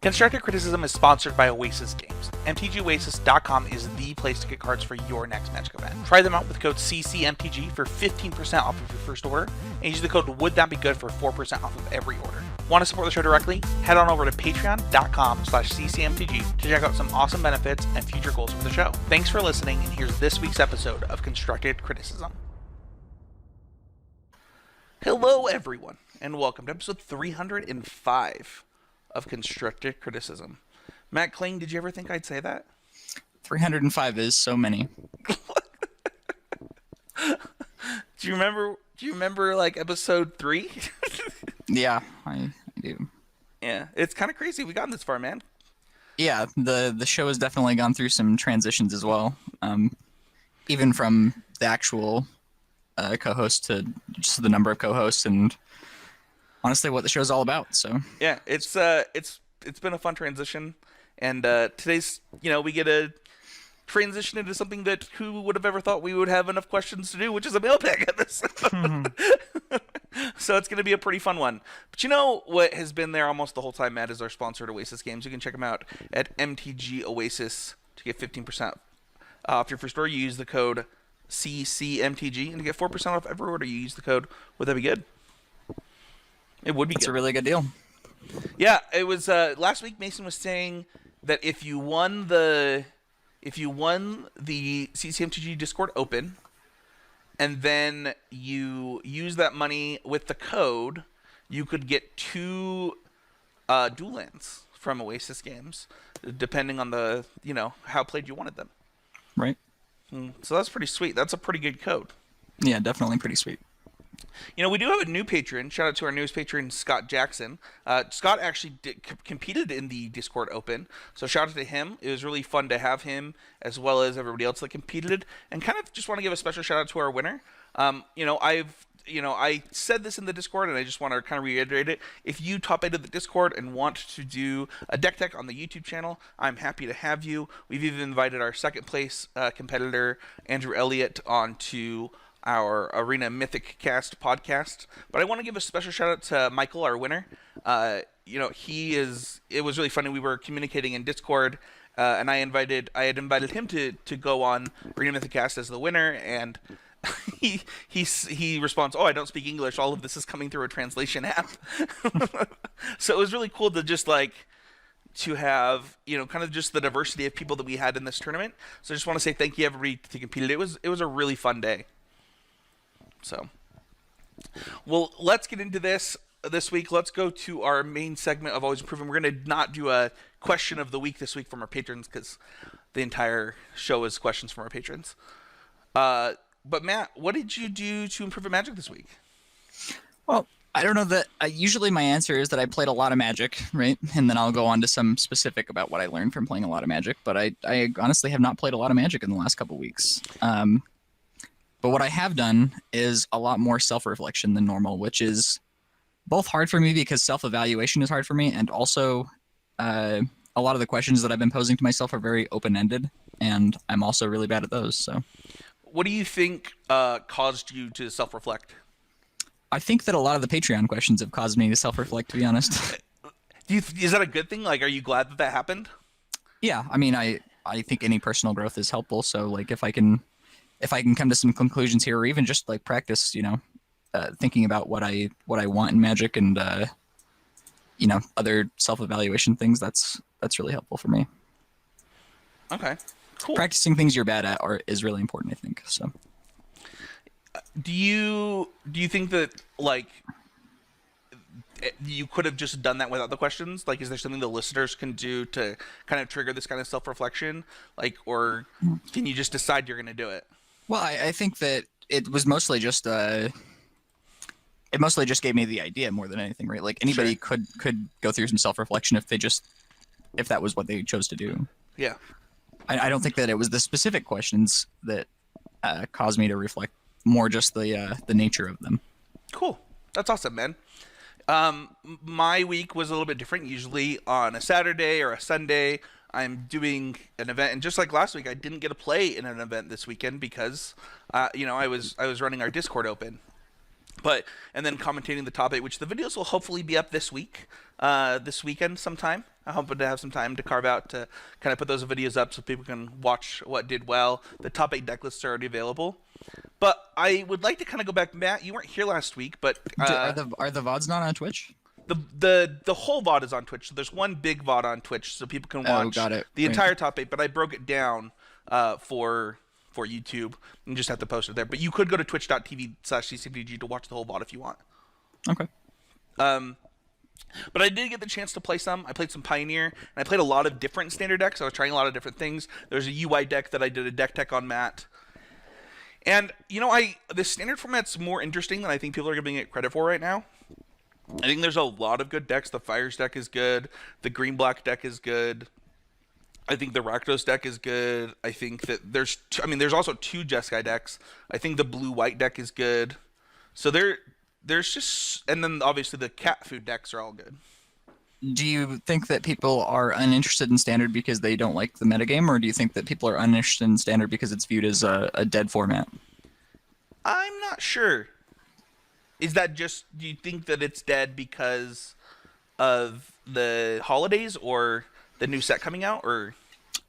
Constructive Criticism is sponsored by Oasis Games. MTGOasis.com is the place to get cards for your next Magic event. Try them out with code CCMTG for 15% off of your first order, and use the code Would That Be Good for 4% off of every order. Want to support the show directly? Head on over to patreon.com/ccmtg to check out some awesome benefits and future goals for the show. Thanks for listening, and here's this week's episode of Constructed Criticism. Hello, everyone, and welcome to episode 305 of Constructed Criticism. Matt Kling, did you ever think I'd say that? 305 is so many. Do you remember like episode 3? Yeah, I do. Yeah, it's kind of crazy we got this far, man. Yeah, the show has definitely gone through some transitions as well. Even from the actual co-host to just the number of co-hosts and honestly what the show's all about. So yeah, it's been a fun transition, and today's we get a transition into something that who would have ever thought we would have enough questions to do, which is a mailbag episode. So it's going to be a pretty fun one. But you know what has been there almost the whole time, Matt, is our sponsor at Oasis Games. You can check them out at MTG Oasis to get 15% off your first order. You use the code CCMTG, and to get 4% off every order, you use the code Would That Be Good? It would be that's good. a really good deal. Yeah, it was last week. Mason was saying that if you won the CCMTG Discord Open, and then you use that money with the code, you could get 2 dual lands from Oasis Games, depending on the how played you wanted them. Right. So that's pretty sweet. That's a pretty good code. Yeah, definitely pretty sweet. We do have a new patron. Shout out to our newest patron, Scott Jackson. Scott actually competed in the Discord Open, so shout out to him. It was really fun to have him as well as everybody else that competed. And kind of just want to give a special shout out to our winner. I said this in the Discord, and I just want to kind of reiterate it. If you top 8 of the Discord and want to do a deck tech on the YouTube channel, I'm happy to have you. We've even invited our second place competitor, Andrew Elliott, onto our Arena Mythic Cast podcast. But I want to give a special shout out to Michael, our winner. It was really funny. We were communicating in Discord, and I had invited him to go on Arena Mythic Cast as the winner, and he responds, "Oh, I don't speak English. All of this is coming through a translation app." So it was really cool to just to have kind of just the diversity of people that we had in this tournament. So I just want to say thank you everybody to competed. It was a really fun day. So, well, let's get into this week. Let's go to our main segment of Always Improving. We're going to not do a question of the week this week from our patrons because the entire show is questions from our patrons. But Matt, what did you do to improve at Magic this week? Well, I don't know that usually my answer is that I played a lot of Magic, right? And then I'll go on to some specific about what I learned from playing a lot of Magic. But I honestly have not played a lot of Magic in the last couple weeks. But what I have done is a lot more self-reflection than normal, which is both hard for me because self-evaluation is hard for me, and also a lot of the questions that I've been posing to myself are very open-ended, and I'm also really bad at those. So, what do you think caused you to self-reflect? I think that a lot of the Patreon questions have caused me to self-reflect, to be honest. Is that a good thing? Like, are you glad that happened? Yeah, I mean, I think any personal growth is helpful. So, like, if I can come to some conclusions here, or even just like practice, thinking about what I want in Magic and other self-evaluation things, that's really helpful for me. Okay, cool. Practicing things you're bad at is really important, I think. So, do you think that you could have just done that without the questions? Like, is there something the listeners can do to kind of trigger this kind of self-reflection? Or can you just decide you're going to do it? Well, I think that it was mostly just it mostly just gave me the idea more than anything, right? Like anybody could go through some self-reflection if that was what they chose to do. Yeah. I don't think that it was the specific questions that caused me to reflect, more just the nature of them. Cool. That's awesome, man. My week was a little bit different. Usually on a Saturday or a Sunday, I'm doing an event, and just like last week, I didn't get to play in an event this weekend because, I was running our Discord Open, and then commentating the top 8, which the videos will hopefully be up this weekend sometime. I'm hoping to have some time to carve out to kind of put those videos up so people can watch what did well. The top 8 deck lists are already available. But I would like to kind of go back, Matt. You weren't here last week, but Are the VODs not on Twitch? the whole VOD is on Twitch. So there's one big VOD on Twitch, so people can watch got it. the Right. entire top 8. But I broke it down for YouTube and just have to post it there. But you could go to twitch.tv/ccvg to watch the whole VOD if you want. Okay. But I did get the chance to play some. I played some Pioneer, and I played a lot of different standard decks. I was trying a lot of different things. There's a UI deck that I did a deck tech on Matt. And, the standard format's more interesting than I think people are giving it credit for right now. I think there's a lot of good decks. The Fires deck is good. The Green-Black deck is good. I think the Rakdos deck is good. I think that there's also 2 Jeskai decks. I think the Blue-White deck is good. So there's just, and then obviously the cat food decks are all good. Do you think that people are uninterested in Standard because they don't like the metagame, or do you think that people are uninterested in Standard because it's viewed as a dead format? I'm not sure. Is that just, do you think that it's dead because of the holidays or the new set coming out, or?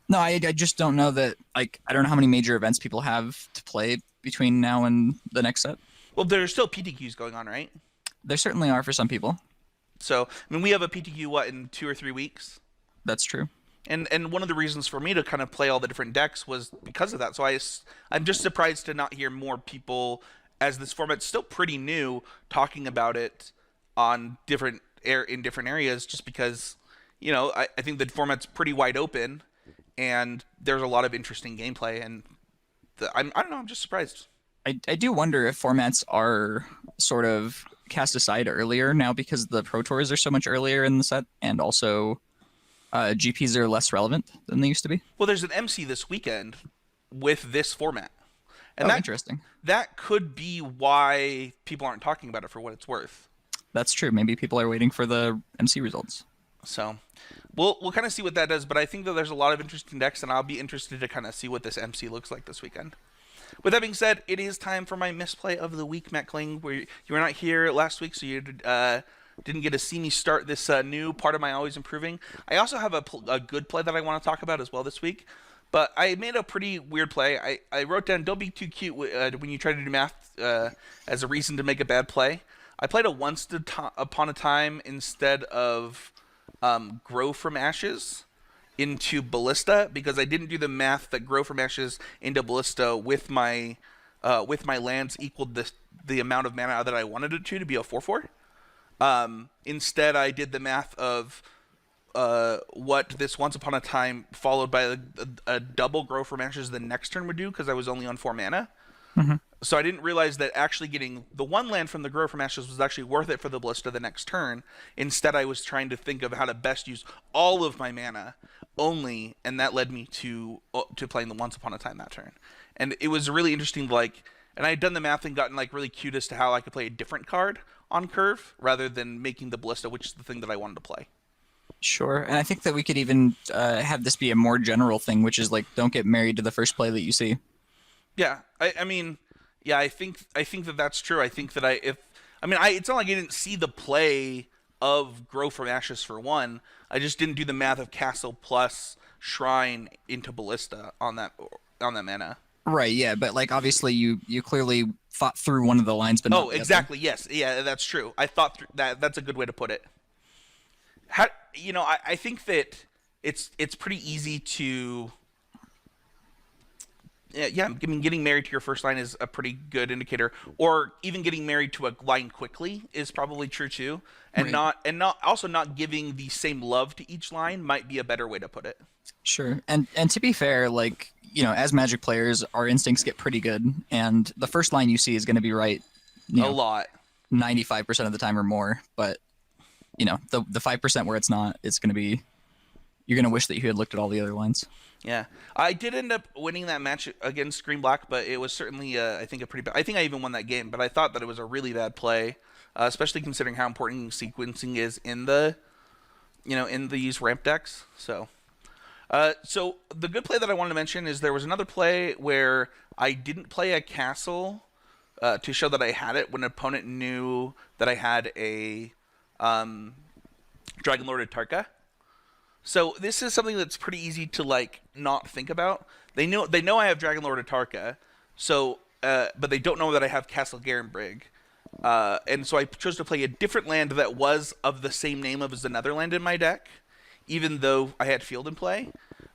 No, I just don't know that, I don't know how many major events people have to play between now and the next set. Well, there's still PTQs going on, right? There certainly are for some people. So, we have a PTQ, in 2 or 3 weeks? That's true. And one of the reasons for me to kind of play all the different decks was because of that. So I'm just surprised to not hear more people, as this format's still pretty new, talking about it on in different areas, just because, I think the format's pretty wide open, and there's a lot of interesting gameplay, and I don't know, I'm just surprised. I do wonder if formats are sort of cast aside earlier now because the Pro Tours are so much earlier in the set, and also GPs are less relevant than they used to be. Well, there's an MC this weekend with this format. And Interesting. That could be why people aren't talking about it, for what it's worth. That's true. Maybe people are waiting for the MC results. So we'll kind of see what that does, but I think that there's a lot of interesting decks, and I'll be interested to kind of see what this MC looks like this weekend. With that being said, it is time for my misplay of the week, Matt Kling, where you were not here last week, so you didn't get to see me start this new part of my Always Improving. I also have a good play that I want to talk about as well this week, but I made a pretty weird play. I wrote down, don't be too cute when you try to do math as a reason to make a bad play. I played a Once Upon a Time instead of Grow from Ashes into Ballista, because I didn't do the math that Grow from Ashes into Ballista with my lands equaled the amount of mana that I wanted it to be a 4/4. Instead, I did the math of what this Once Upon a Time followed by a double Grow from Ashes the next turn would do, because I was only on 4 mana. Mm-hmm. So I didn't realize that actually getting the 1 land from the Grow from Ashes was actually worth it for the Ballista the next turn. Instead, I was trying to think of how to best use all of my mana only, and that led me to playing the Once Upon a Time that turn. And it was really interesting, and I had done the math and gotten really cute as to how I could play a different card on curve rather than making the Ballista, which is the thing that I wanted to play. Sure, and I think that we could even have this be a more general thing, which is don't get married to the first play that you see. Yeah, I think that that's true. I think that it's not like I didn't see the play of Grow from Ashes for 1. I just didn't do the math of Castle plus Shrine into Ballista on that mana. Right, yeah, but obviously you clearly thought through one of the lines, but not the exactly, other. yes, yeah, that's true. I thought through that. That's a good way to put it. I think that it's pretty easy to. Yeah, getting married to your first line is a pretty good indicator, or even getting married to a line quickly is probably true too. And right. not giving the same love to each line might be a better way to put it. Sure, and to be fair, as Magic players, our instincts get pretty good, and the first line you see is going to be right. A lot, 95% of the time or more, but the 5% where it's not, it's going to be. You're going to wish that you had looked at all the other lines. Yeah, I did end up winning that match against Green Black, but it was certainly, I think, a pretty bad. I think I even won that game, but I thought that it was a really bad play, especially considering how important sequencing is in the these ramp decks. So the good play that I wanted to mention is there was another play where I didn't play a castle to show that I had it when an opponent knew that I had a Dragon Lord Tarka. So this is something that's pretty easy to like not think about. They know I have Dragon Lord Atarka, so but they don't know that I have Castle Garenbrig. And so I chose to play a different land that was of the same name as another land in my deck, even though I had field in play,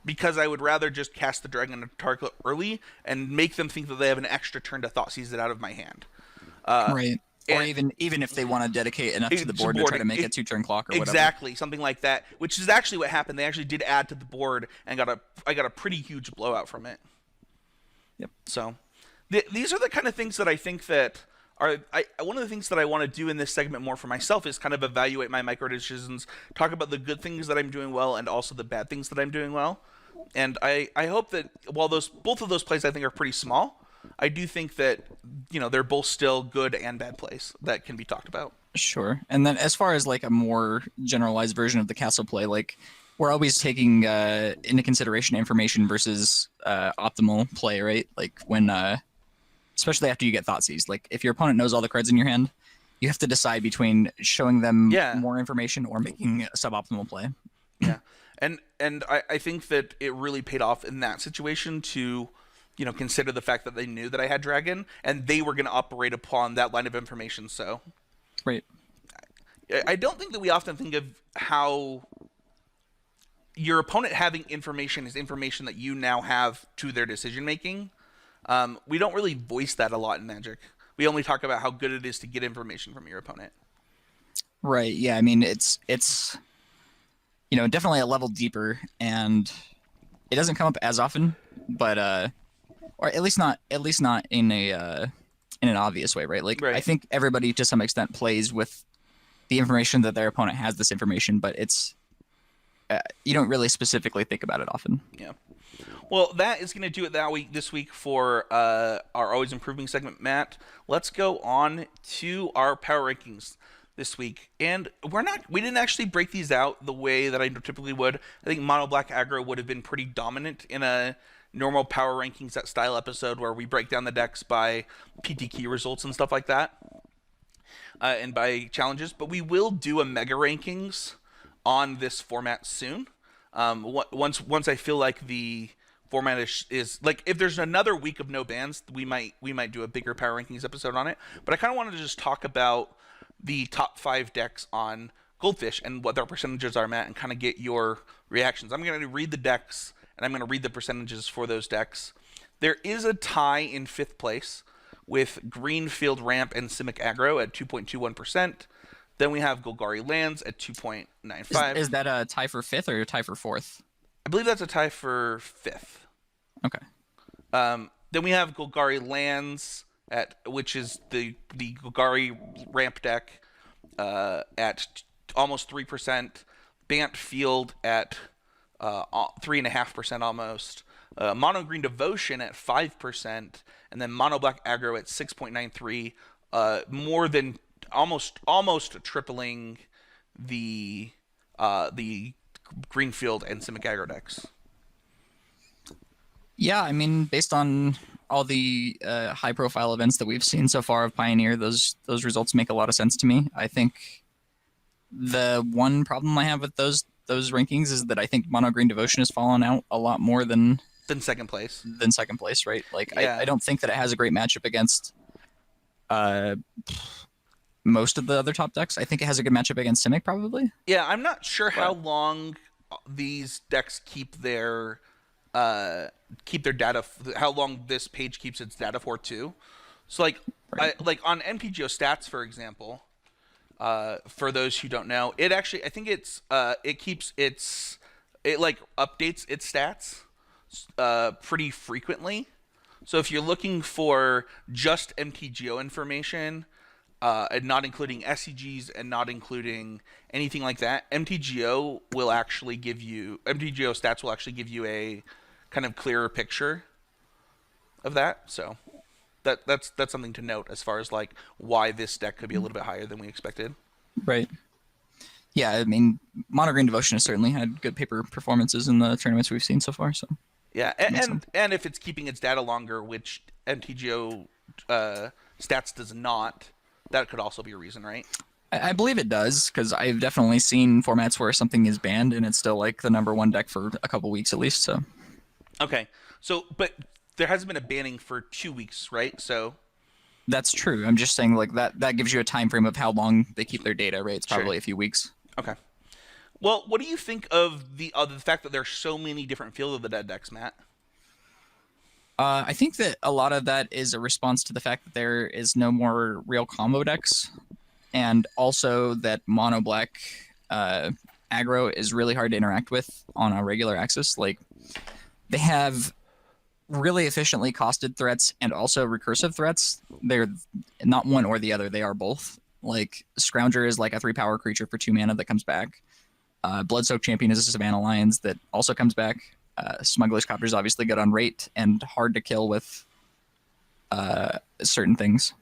because I would rather just cast the Dragon Atarka early and make them think that they have an extra turn to Thoughtseize it out of my hand. Right. Or And even if they want to dedicate enough to the it's board to try to make it- a 2-turn clock or whatever. exactly something like that, which is actually what happened. They actually did add to the board and I got a pretty huge blowout from it. Yep. So these are the kind of things that I think that one of the things that I want to do in this segment more for myself is kind of evaluate my micro decisions, talk about the good things that I'm doing well and also the bad things that I'm doing well. And I hope that while both of those plays I think are pretty small, I do think that they're both still good and bad plays that can be talked about. Sure. And then as far as like a more generalized version of the castle play, like we're always taking into consideration information versus optimal play, right? Like when especially after you get Thoughtseize. Like if your opponent knows all the cards in your hand, you have to decide between showing them more information or making a suboptimal play. Yeah. And I think that it really paid off in that situation to consider the fact that they knew that I had Dragon and they were going to operate upon that line of information. So, right. I don't think that we often think of how your opponent having information is information that you now have to their decision making. We don't really voice that a lot in Magic. We only talk about how good it is to get information from your opponent. Right. Yeah. I mean, it's definitely a level deeper, and it doesn't come up as often, but or at least not in an obvious way, right? Like I think everybody to some extent plays with the information that their opponent has this information, but it's you don't really specifically think about it often. Yeah. Well, that is going to do it this week for our Always Improving segment, Matt. Let's go on to our power rankings this week. And we didn't actually break these out the way that I typically would. I think Mono Black Aggro would have been pretty dominant in a normal power rankings that style episode where we break down the decks by PT key results and stuff like that. And by challenges. But we will do a mega rankings on this format soon. Once I feel like the format is like, if there's another week of no bans, we might do a bigger power rankings episode on it. But I kind of wanted to just talk about the top 5 decks on Goldfish and what their percentages are, Matt, and kind of get your reactions. I'm going to read the decks and I'm going to read the percentages for those decks. There is a tie in 5th place with Greenfield Ramp and Simic Aggro at 2.21%. Then we have Golgari Lands at 2.95. Is that a tie for 5th or a tie for 4th? I believe that's a tie for 5th. Okay. Then we have Golgari Lands which is the Golgari ramp deck at almost 3%. Bant Field at 3.5% almost. Mono Green Devotion at 5%, and then Mono Black Aggro at 6.93. More than almost tripling the Greenfield and Simic Aggro decks. Yeah, I mean, based on all the high-profile events that we've seen so far of Pioneer, those results make a lot of sense to me. I think the one problem I have with those rankings is that I think Mono Green Devotion has fallen out a lot more than second place. Right? Like, yeah. I don't think that it has a great matchup against most of the other top decks. I think it has a good matchup against Simic, probably. Yeah, I'm not sure how long these decks keep their data, how long this page keeps its data for too. So like on MTGO stats, for example, for those who don't know, it actually, I think it updates its stats pretty frequently. So if you're looking for just MTGO information, and not including SCGs and not including anything like that, MTGO stats will actually give you a kind of clearer picture of that. So that's something to note as far as like why this deck could be a little bit higher than we expected. Right. Yeah, I mean, Mono Green Devotion has certainly had good paper performances in the tournaments we've seen so far. So yeah, and if it's keeping its data longer, which MTGO stats does not, that could also be a reason, right? I believe it does because I've definitely seen formats where something is banned and it's still like the number one deck for a couple weeks at least. So Okay, so but there hasn't been a banning for 2 weeks, right? So that's true. I'm just saying like that gives you a time frame of how long they keep their data, right? It's sure. probably a few weeks. Okay. Well, what do you think of the fact that there's so many different Field of the Dead decks, Matt? I think that a lot of that is a response to the fact that there is no more real combo decks, and also that mono black uh, aggro is really hard to interact with on a regular axis. Like they have really efficiently costed threats and also recursive threats. They're not one or the other; they are both. Like Scrounger is like a 3 power creature for 2 mana that comes back. Bloodsoaked Champion is a Savannah Lions that also comes back. Smuggler's Copter is obviously good on rate and hard to kill with certain things.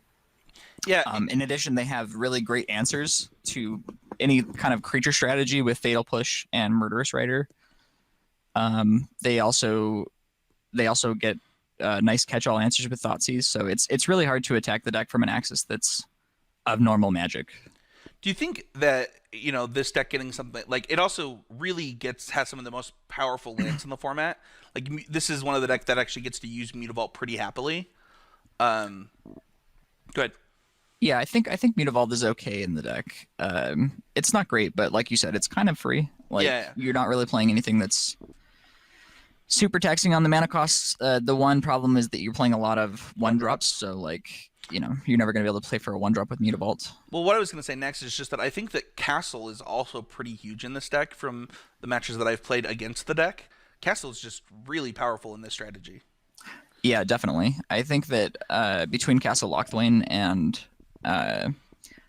Yeah, In addition, they have really great answers to any kind of creature strategy with Fatal Push and Murderous Rider. They also get nice catch-all answers with Thoughtseize, so it's really hard to attack the deck from an axis that's of normal Magic. do you think that this deck getting something like it also really has some of the most powerful lands in the format? Like this is one of the deck that actually gets to use Mutavault pretty happily. Um, Go ahead. Yeah, I think Mutavault is okay in the deck. It's not great, but like you said, it's kind of free. Like Yeah, you're not really playing anything that's super taxing on the mana costs. The one problem is that you're playing a lot of one drops, so like you're never gonna be able to play for a one drop with Mutavault. well, what I was going to say next is just that I think that Castle is also pretty huge in this deck from the matches that I've played against the deck. Castle is just really powerful in this strategy. Yeah, definitely. I think that between Castle Lochthwain and uh,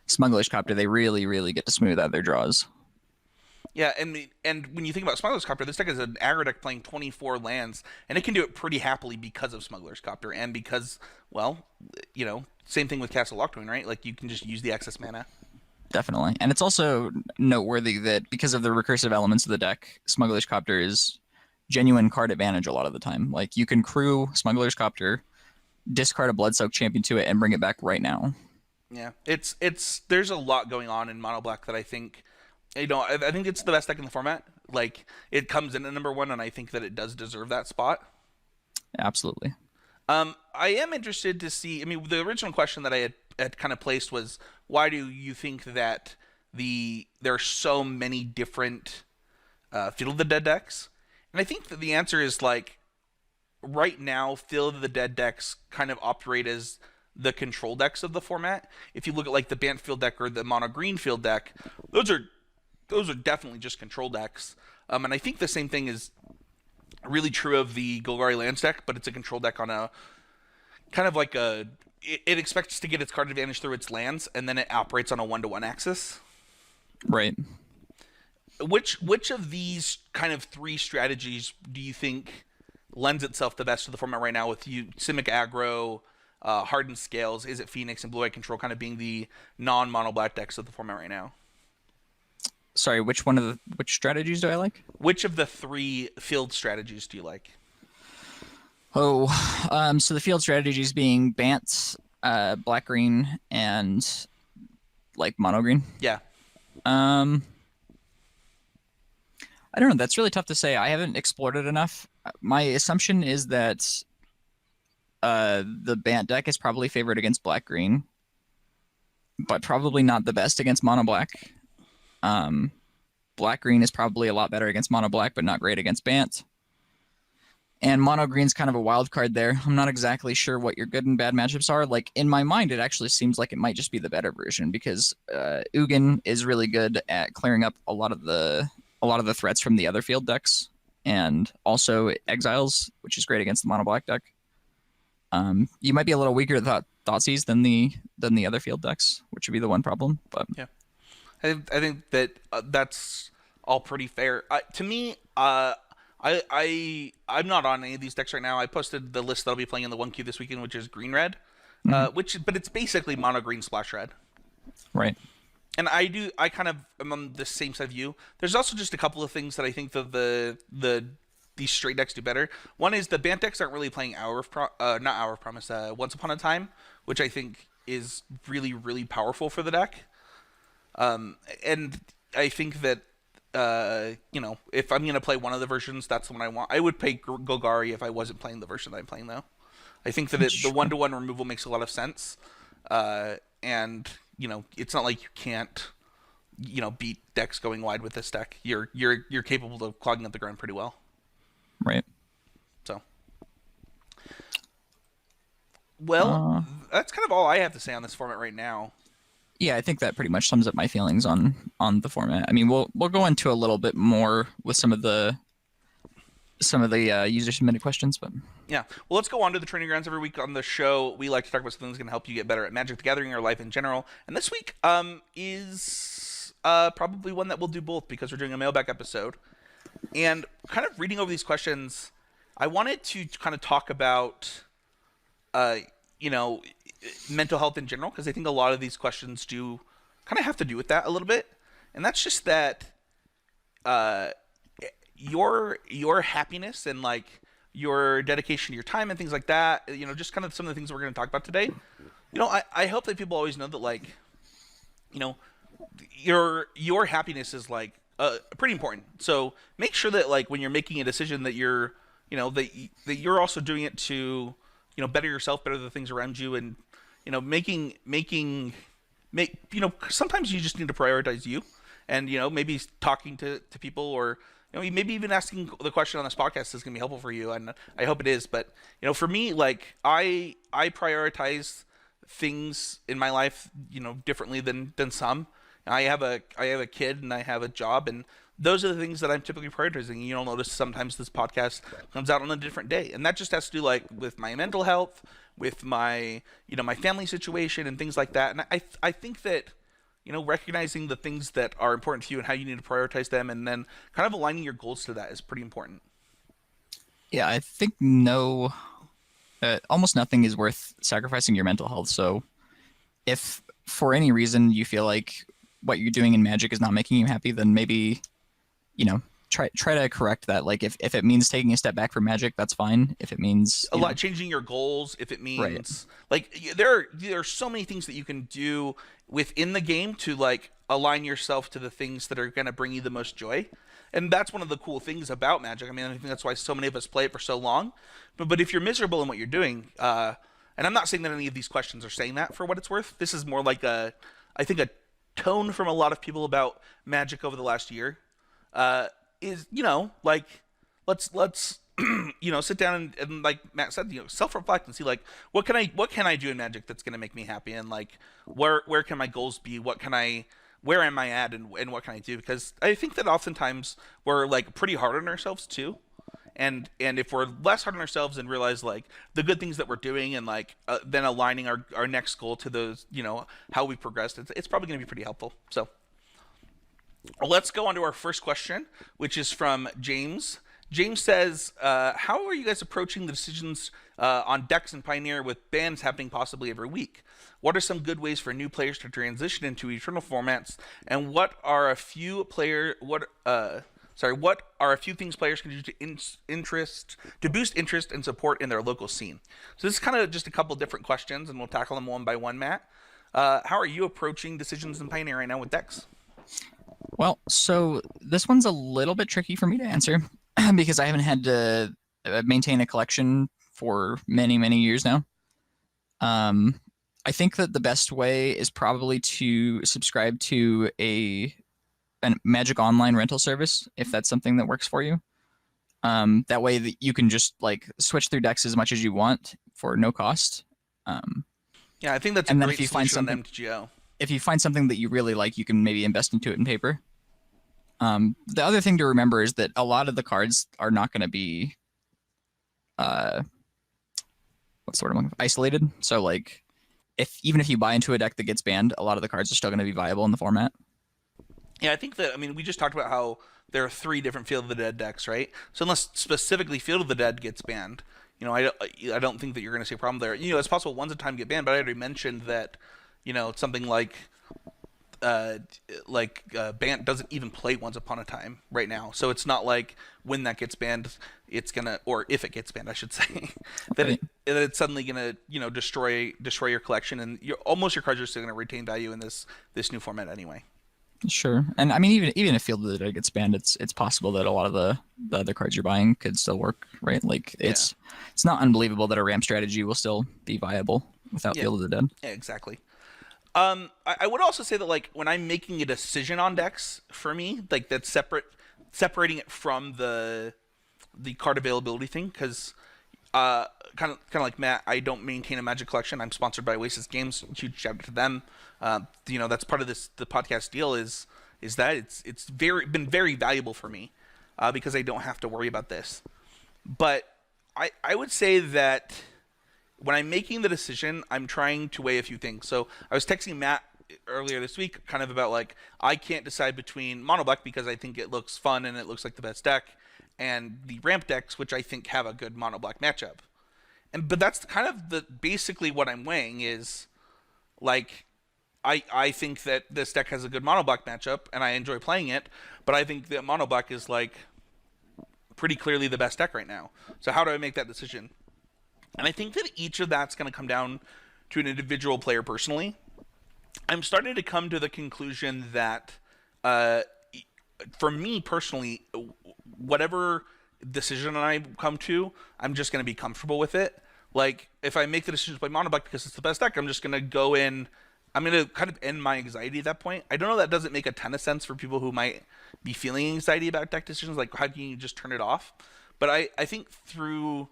Smuggler's Copter, they really, really get to smooth out their draws. Yeah, and when you think about Smuggler's Copter, this deck is an aggro deck playing 24 lands, and it can do it pretty happily because of Smuggler's Copter, and because, well, same thing with Castle Lockdown, right? Like, you can just use the excess mana. Definitely. And it's also noteworthy that because of the recursive elements of the deck, Smuggler's Copter is genuine card advantage a lot of the time. Like you can crew Smuggler's Copter, discard a Bloodsoaked Champion to it, and bring it back right now. Yeah, there's a lot going on in Mono Black that I think, I think it's the best deck in the format. Like, it comes in at number one, and I think that it does deserve that spot. Absolutely. I am interested to see. I mean, the original question that I had kind of placed was, why do you think that there are so many different Field of the Dead decks? And I think that the answer is like right now, Field of the Dead decks kind of operate as the control decks of the format. If you look at like the Bant Field deck or the Mono Green Field deck, those are definitely just control decks. And I think the same thing is really true of the Golgari Lands deck, but it's a control deck on a kind of like it expects to get its card advantage through its lands, and then it operates on a 1-to-1 axis. Right. Which of these kind of three strategies do you think lends itself the best to the format right now? With you, Simic Aggro, Hardened Scales, is it Phoenix and Blue Eye Control kind of being the non-mono black decks of the format right now? Sorry, which strategies do I like? Which of the three field strategies do you like? Oh, so the field strategies being Bant, black green, and like mono green. Yeah. I don't know. That's really tough to say. I haven't explored it enough. My assumption is that the Bant deck is probably favored against black green, but probably not the best against mono black. Black green is probably a lot better against mono black, but not great against Bant. And mono green's kind of a wild card there. I'm not exactly sure what your good and bad matchups are. Like in my mind, it actually seems like it might just be the better version because Ugin is really good at clearing up a lot of the threats from the other field decks, and also Exiles, which is great against the mono black deck. You might be a little weaker at Thoughtseize than the other field decks, which would be the one problem. But Yeah. I think that that's all pretty fair. To me, I'm not on any of these decks right now. I posted the list that I'll be playing in the 1Q this weekend, which is green red, but it's basically mono green splash red. right. And I kind of am on the same side of you. There's also just a couple of things that I think that these straight decks do better. One is the Bant decks aren't really playing not Hour of Promise, Once Upon a Time, which I think is really, really powerful for the deck. And I think that if I'm gonna play one of the versions, that's the one I want. I would play Golgari if I wasn't playing the version that I'm playing though. I think that the Sure. one-to-one removal makes a lot of sense, and it's not like you can't beat decks going wide with this deck. You're capable of clogging up the ground pretty well. Right. So, well, Uh, that's kind of all I have to say on this format right now. yeah, I think that pretty much sums up my feelings on the format. I mean, we'll go into a little bit more with some of the user submitted questions, but Yeah. Well, let's go on to the training grounds. Every week on the show, we like to talk about something that's going to help you get better at Magic the Gathering or life in general. And this week is probably one that we'll do both because we're doing a mailbag episode. And kind of reading over these questions, I wanted to kind of talk about, uh, you know, mental health in general because I think a lot of these questions do kind of have to do with that a little bit. And that's just that uh, your happiness and like your dedication to your time and things like that. Just kind of some of the things we're going to talk about today. I hope that people always know that like you know your happiness is like pretty important. So make sure that like when you're making a decision that you're that you're also doing it to better yourself, better the things around you, and making make sometimes you just need to prioritize you, and maybe talking to people or maybe even asking the question on this podcast is going to be helpful for you, and I hope it is. But for me, like I prioritize things in my life differently than some. I have a kid and I have a job, and those are the things that I'm typically prioritizing. You'll notice sometimes this podcast comes out on a different day, and that just has to do like with my mental health, with my my family situation and things like that. And I think that recognizing the things that are important to you and how you need to prioritize them, and then kind of aligning your goals to that is pretty important. yeah, I think no, almost nothing is worth sacrificing your mental health. So if for any reason you feel like what you're doing in Magic is not making you happy, then maybe try to correct that. Like if it means taking a step back from Magic, that's fine. If it means A lot changing your goals, if it right, means like there are so many things that you can do within the game to like align yourself to the things that are going to bring you the most joy. And that's one of the cool things about Magic. I mean, I think that's why so many of us play it for so long. But if you're miserable in what you're doing, and I'm not saying that any of these questions are saying that for what it's worth. This is more like I think a tone from a lot of people about Magic over the last year. Is like let's sit down and like Matt said, self reflect and see like what can I do in Magic that's gonna make me happy, and like where can my goals be? Where am I at, and what can I do? Because I think that oftentimes we're like pretty hard on ourselves too. And if we're less hard on ourselves and realize like the good things that we're doing, and like then aligning our next goal to those, how we progressed, it's probably going to be pretty helpful. So let's go on to our first question, which is from James. James says, how are you guys approaching the decisions on decks and Pioneer with bans happening possibly every week? What are some good ways for new players to transition into Eternal formats? And what are a few things players can do to boost interest and support in their local scene? So this is kind of just a couple different questions, and we'll tackle them one by one. Matt, how are you approaching decisions in Pioneer right now with decks? well, so this one's a little bit tricky for me to answer because I haven't had to maintain a collection for many, many years now. Um, I think that the best way is probably to subscribe to a Magic Online rental service if that's something that works for you. That way that you can just like switch through decks as much as you want for no cost. Um, Yeah, I think that's a and then if great you find solution on something, MTGO. if you find something that you really like, you can maybe invest into it in paper. The other thing to remember is that a lot of the cards are not going to be uh, what's the word I'm looking for? Isolated. So like, even if you buy into a deck that gets banned, a lot of the cards are still going to be viable in the format. Yeah, I think that, I mean, we just talked about how there are three different Field of the Dead decks, right? So unless specifically Field of the Dead gets banned, I don't think that you're going to see a problem there. It's possible ones at a time get banned, but I already mentioned that, something uh, Bant doesn't even play Once Upon a Time right now. So it's not like when that gets banned, it's gonna, or if it gets banned, I should say, that Right. that it's suddenly gonna, destroy your collection, and almost your cards are still gonna retain value in this new format anyway. Sure. And I mean, even if Field of the Dead gets banned, it's possible that a lot of the other cards you're buying could still work, right? Like Yeah, it's not unbelievable that a ramp strategy will still be viable without yeah, Field of the Dead. yeah, exactly. I would also say that like when I'm making a decision on decks, for me, like that's separating it from the card availability thing, because kind of like Matt, I don't maintain a Magic collection. I'm sponsored by Oasis Games. Huge shout out to them. That's part of the podcast deal is that it's been very valuable for me, because I don't have to worry about this. But I would say that when I'm making the decision, I'm trying to weigh a few things. So I was texting Matt earlier this week, kind of about like I can't decide between Mono Black because I think it looks fun and it looks like the best deck, and the ramp decks, which I think have a good Mono Black matchup. But that's kind of the basically what I'm weighing is like I think that this deck has a good Mono Black matchup and I enjoy playing it, but I think that Mono Black is like pretty clearly the best deck right now. So how do I make that decision? And I think that each of that's going to come down to an individual player personally. I'm starting to come to the conclusion that, uh, for me personally, whatever decision I come to, I'm just going to be comfortable with it. Like, if I make the decision to play Mono Black because it's the best deck, I'm just going to go in. I'm going to kind of end my anxiety at that point. I don't know, that doesn't make a ton of sense for people who might be feeling anxiety about deck decisions. Like, how can you just turn it off? But I think through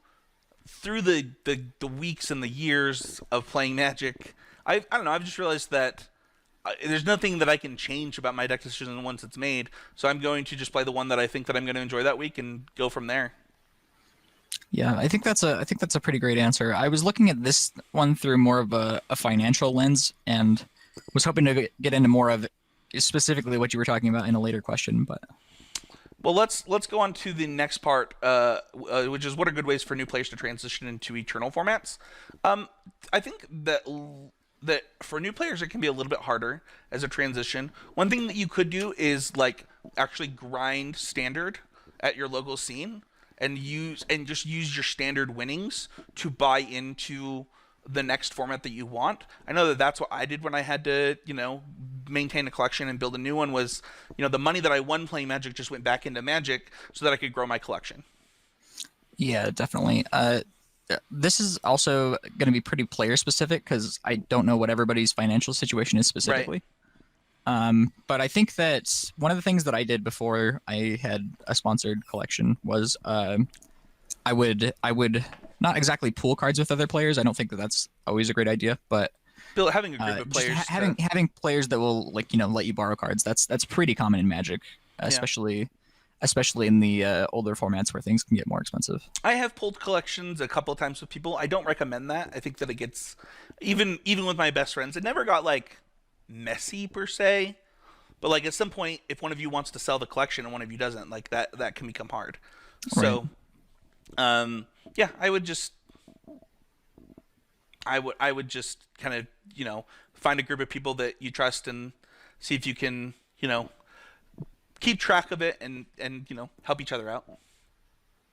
the weeks and the years of playing Magic, I don't know. I've just realized that there's nothing that I can change about my deck decision once it's made. So I'm going to just play the one that I think that I'm going to enjoy that week and go from there. Yeah, I think that's a pretty great answer. I was looking at this one through more of a financial lens and was hoping to get into more of specifically what you were talking about in a later question, but Well, let's go on to the next part, which is what are good ways for new players to transition into Eternal formats. Um, I think that for new players it can be a little bit harder as a transition. One thing that you could do is like actually grind standard at your local scene and just use your standard winnings to buy into the next format that you want. I know that that's what I did when I had to, maintain a collection and build a new one. Was, the money that I won playing Magic just went back into Magic so that I could grow my collection. yeah, definitely. This is also going to be pretty player specific because I don't know what everybody's financial situation is Right. specifically. But I think that one of the things that I did before I had a sponsored collection was I would not exactly pool cards with other players. I don't think that that's always a great idea, but Having a group of just players having players that will like let you borrow cards. That's pretty common in Magic, yeah. especially in the older formats where things can get more expensive. I have pulled collections a couple of times with people. I don't recommend that. I think that it gets even with my best friends, it never got like messy per se. But like at some point, if one of you wants to sell the collection and one of you doesn't, like that can become hard. Right. So yeah, I would just kind of find a group of people that you trust and see if you can keep track of it and help each other out.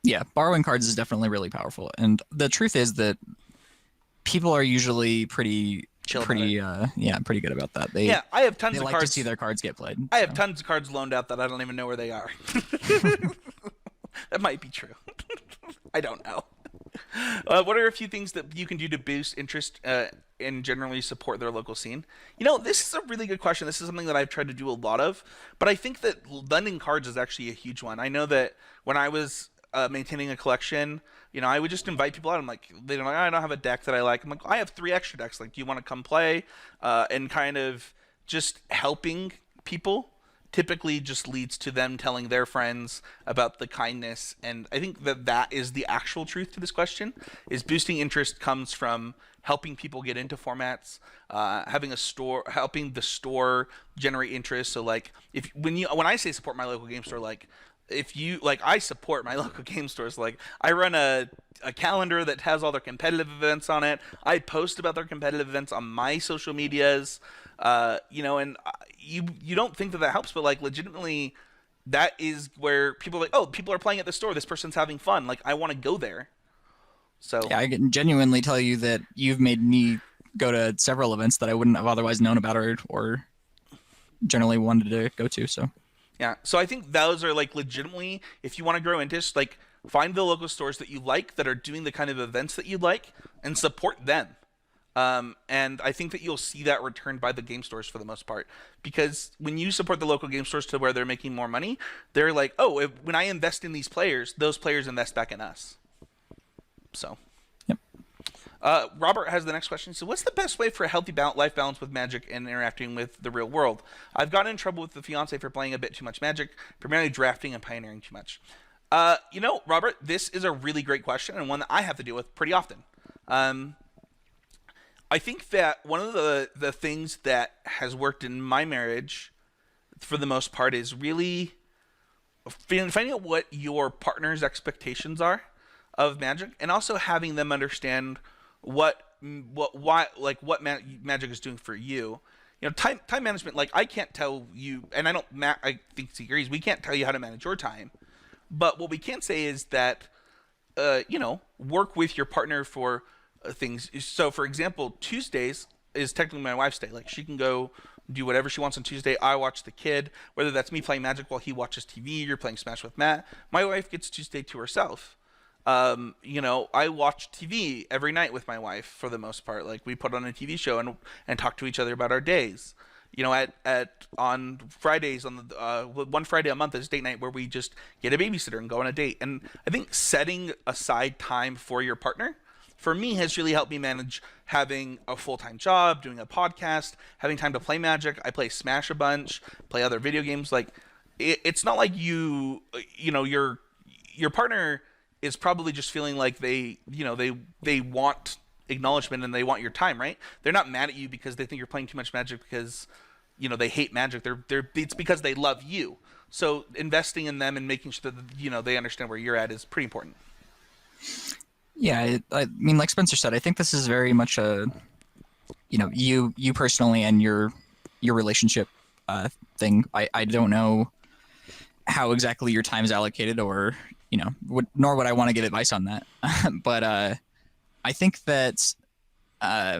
Yeah, borrowing cards is definitely really powerful, and the truth is that people are usually Chill about it. pretty good about that. Yeah, I have tons They of like to see cards. their cards get played. I have So tons of cards loaned out that I don't even know where they are. That might be true. I don't know. What are a few things that you can do to boost interest and generally support their local scene? This is a really good question. This is something that I've tried to do a lot of, but I think that lending cards is actually a huge one. I know that when I was maintaining a collection, I would just invite people out. I'm like, they're like, I don't have a deck that I like. I'm like, I have 3 extra decks. Like, do you want to come play? And kind of just helping people typically just leads to them telling their friends about the kindness. And I think that that is the actual truth to this question. Is boosting interest comes from helping people get into formats, having a store, helping the store generate interest. So like if when I say support my local game store, like if you like, I support my local game stores. Like I run a calendar that has all their competitive events on it. I post about their competitive events on my social medias. And you don't think that that helps, but like legitimately, that is where people are like, oh, people are playing at the store. This person's having fun. Like I want to go there. So yeah, I can genuinely tell you that you've made me go to several events that I wouldn't have otherwise known about or generally wanted to go to. So Yeah. So I think those are like legitimately, if you want to grow into this, like find the local stores that you like that are doing the kind of events that you like and support them. And I think that you'll see that returned by the game stores for the most part, because when you support the local game stores to where they're making more money, they're like, oh, when I invest in these players, those players invest back in us. So, yep. Robert has the next question. So, what's the best way for a healthy life balance with Magic and interacting with the real world? I've gotten in trouble with the fiance for playing a bit too much Magic, primarily drafting and pioneering too much. Robert, this is a really great question and one that I have to deal with pretty often. I think that one of the things that has worked in my marriage, for the most part, is really finding out what your partner's expectations are of Magic, and also having them understand what Magic is doing for you. Time management. Like I can't tell you, and I don't. I think he agrees. We can't tell you how to manage your time, but what we can say is that work with your partner for things. So, for example, Tuesdays is technically my wife's day. Like, she can go do whatever she wants on Tuesday. I watch the kid, whether that's me playing Magic while he watches TV, you're playing Smash with Matt. My wife gets Tuesday to herself. I watch TV every night with my wife for the most part. Like, we put on a TV show and talk to each other about our days. On Fridays, on the one Friday a month is date night, where we just get a babysitter and go on a date. And I think setting aside time for your partner, for me, has really helped me manage having a full-time job, doing a podcast, having time to play Magic. I play Smash a bunch, play other video games. Like, it's not like your partner is probably just feeling like they want acknowledgement and they want your time, right? They're not mad at you because they think you're playing too much Magic because they hate Magic. It's because they love you. So investing in them and making sure that they understand where you're at is pretty important. Yeah, I mean, like Spencer said, I think this is very much a, you personally and your relationship thing. I don't know how exactly your time is allocated, or nor would I want to give advice on that. But I think that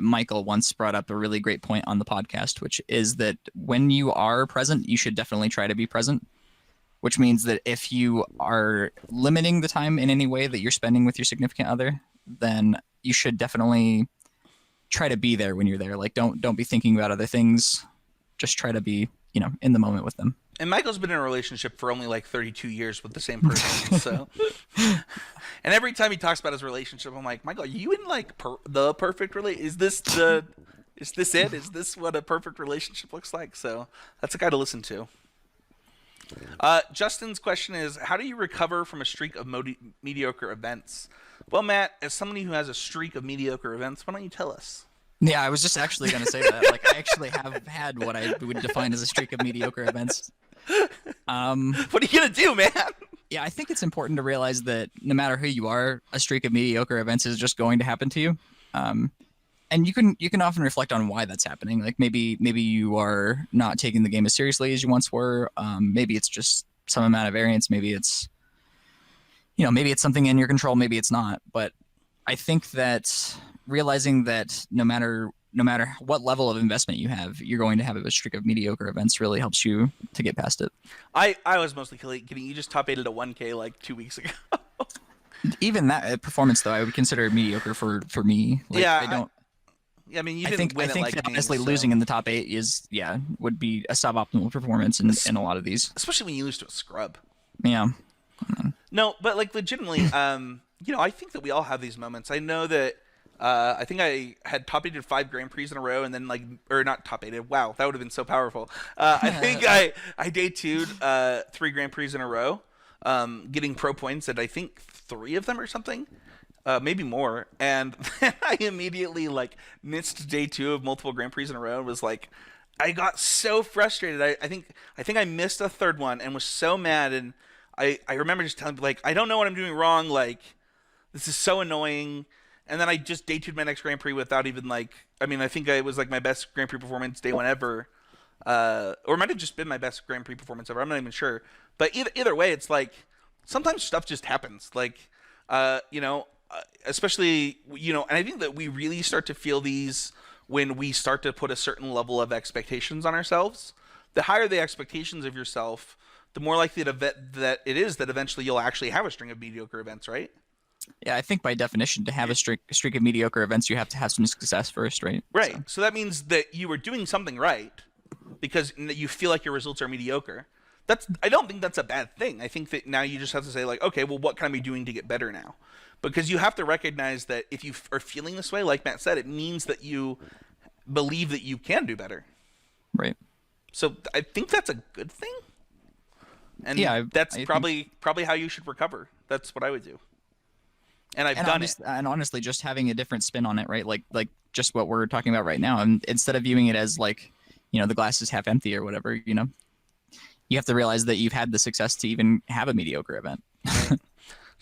Michael once brought up a really great point on the podcast, which is that when you are present, you should definitely try to be present. Which means that if you are limiting the time in any way that you're spending with your significant other, then you should definitely try to be there when you're there. Like, don't be thinking about other things. Just try to be, in the moment with them. And Michael's been in a relationship for only like 32 years with the same person. So, and every time he talks about his relationship, I'm like, Michael, are you in like the perfect relationship? Is this it? Is this what a perfect relationship looks like? So that's a guy to listen to. Justin's question is, how do you recover from a streak of mediocre events? Well, Matt, as somebody who has a streak of mediocre events, why don't you tell us? Yeah, I was just actually going to say that. Like, I actually have had what I would define as a streak of mediocre events. What are you going to do, man? Yeah, I think it's important to realize that no matter who you are, a streak of mediocre events is just going to happen to you. And you can often reflect on why that's happening. Like, maybe you are not taking the game as seriously as you once were. Maybe it's just some amount of variance. Maybe it's something in your control. Maybe it's not. But I think that realizing that no matter what level of investment you have, you're going to have a streak of mediocre events really helps you to get past it. I was mostly kidding. You just top 8'd a 1K like 2 weeks ago. Even that performance, though, I would consider mediocre for me. Like, yeah, I don't. I mean, you I didn't think win it like that me, honestly so. losing in the top 8 would be a suboptimal performance in a lot of these. Especially when you lose to a scrub. Yeah. No, but like legitimately, I think that we all have these moments. I know that I think I had top 8'd 5 Grand Prix in a row, and then or not top 8'd. Wow, that would have been so powerful. I think I day 2'd 3 Grand Prix in a row, getting pro points at I think 3 of them or something. Maybe more, and then I immediately missed day 2 of multiple Grand Prix in a row and was like, I got so frustrated. I think I missed a third one and was so mad, and I remember just telling I don't know what I'm doing wrong, this is so annoying. And then I just day 2'd my next Grand Prix without even I think it was my best Grand Prix performance day 1 ever, or it might have just been my best Grand Prix performance ever. I'm not even sure, but either way, it's sometimes stuff just happens, especially, and I think that we really start to feel these when we start to put a certain level of expectations on ourselves the higher the expectations of yourself, the more likely that it is that eventually you'll actually have a string of mediocre events, right? Yeah, I think by definition, to have a streak of mediocre events, you have to have some success first, right? Right. So So that means that you were doing something right because you feel like your results are mediocre. I don't think that's a bad thing. I think that now you just have to say like, okay, well, what can I be doing to get better now? Because you have to recognize that if you are feeling this way, like Matt said, it means that you believe that you can do better. right. So I think that's a good thing, and Yeah, that's I think, probably how you should recover. That's what I would do, and I've done it. and honestly, just having a different spin on it, right? Like just what we're talking about right now, and instead of viewing it as like, the glass is half empty or whatever, you have to realize that you've had the success to even have a mediocre event. Right.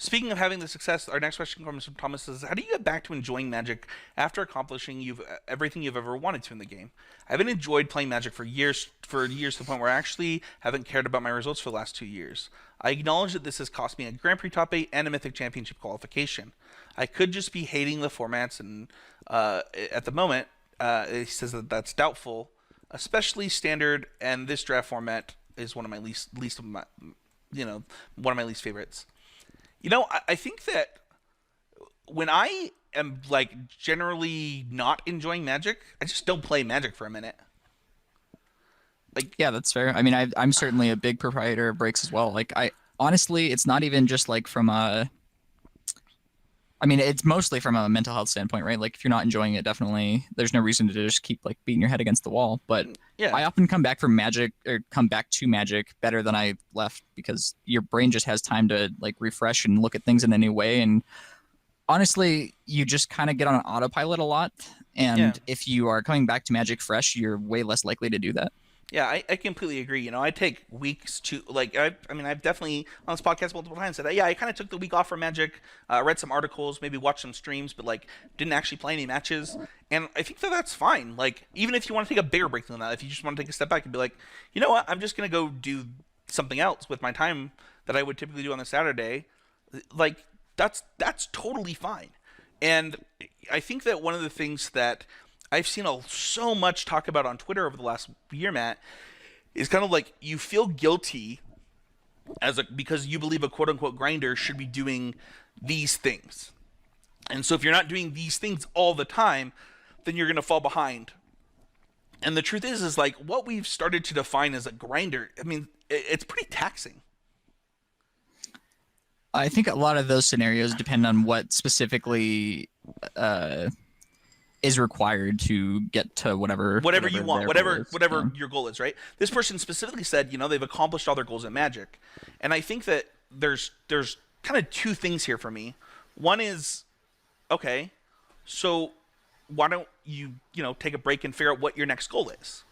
Speaking of having the success, our next question comes from Thomas. Says, "How do you get back to enjoying Magic after accomplishing everything you've ever wanted to in the game? I haven't enjoyed playing Magic for years to the point where I actually haven't cared about my results for the last 2 years. I acknowledge that this has cost me a Grand Prix top 8 and a Mythic Championship qualification. I could just be hating the formats, and at the moment, he says that that's doubtful, especially Standard, and this draft format is one of my least of my, one of my least favorites." I think that when I am like generally not enjoying Magic, I just don't play Magic for a minute. Like, Yeah, that's fair. I mean, I'm certainly a big proprietor of breaks as well. Like, I honestly, it's not even just like from a. I mean, it's mostly from a mental health standpoint, right? Like, if you're not enjoying it, definitely, there's no reason to just keep like beating your head against the wall. But yeah, I often come back to Magic better than I left because your brain just has time to like refresh and look at things in a new way. And honestly, you just kind of get on an autopilot a lot. And yeah. if you are coming back to Magic fresh, you're way less likely to do that. Yeah, I completely agree. I take weeks to like. I mean, I've definitely on this podcast multiple times said, yeah, I kind of took the week off from Magic, read some articles, maybe watched some streams, but like didn't actually play any matches. And I think that that's fine. Like, even if you want to take a bigger break than that, if you just want to take a step back and be like, you know what, I'm just gonna go do something else with my time that I would typically do on a Saturday. Like, that's totally fine. And I think that one of the things that I've seen so much talk about on Twitter over the last year, Matt, is kind of like you feel guilty because you believe a quote unquote grinder should be doing these things. And so if you're not doing these things all the time, then you're going to fall behind. And the truth is like what we've started to define as a grinder, I mean, it's pretty taxing. I think a lot of those scenarios depend on what specifically is required to get to whatever you want, whatever your goal is, right? This person specifically said, they've accomplished all their goals in Magic, and I think that there's kind of two things here for me. One is, okay, so why don't you take a break and figure out what your next goal is?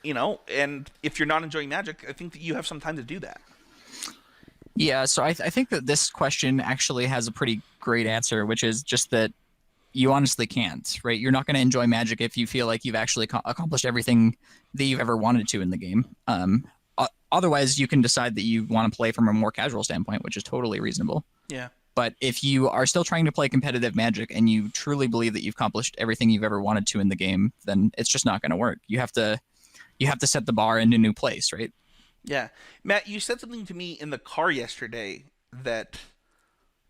And if you're not enjoying Magic, I think that you have some time to do that. Yeah, so I think that this question actually has a pretty great answer, which is just that you honestly can't, right? You're not going to enjoy Magic if you feel like you've actually accomplished everything that you've ever wanted to in the game. Otherwise, you can decide that you want to play from a more casual standpoint, which is totally reasonable. Yeah. But if you are still trying to play competitive Magic and you truly believe that you've accomplished everything you've ever wanted to in the game, then it's just not going to work. You have to set the bar in a new place, right? Yeah. Matt, you said something to me in the car yesterday that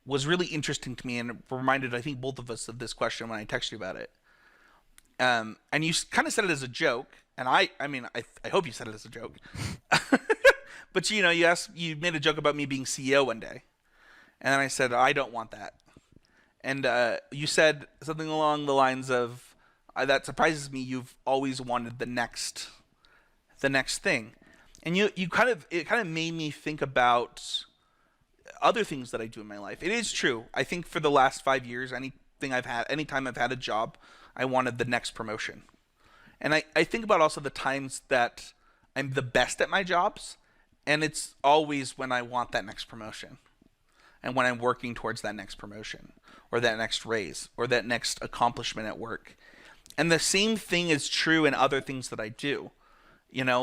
was really interesting to me and reminded, I think, both of us of this question when I texted you about it. And you kind of said it as a joke, and I hope you said it as a joke. But you made a joke about me being CEO one day, and then I said I don't want that, and you said something along the lines of, "That surprises me. You've always wanted the next thing," and it kind of made me think about other things that I do in my life. It is true. I think for the last 5 years, anytime I've had a job, I wanted the next promotion. And I think about also the times that I'm the best at my jobs, and it's always when I want that next promotion. And when I'm working towards that next promotion, or that next raise, or that next accomplishment at work. And the same thing is true in other things that I do. We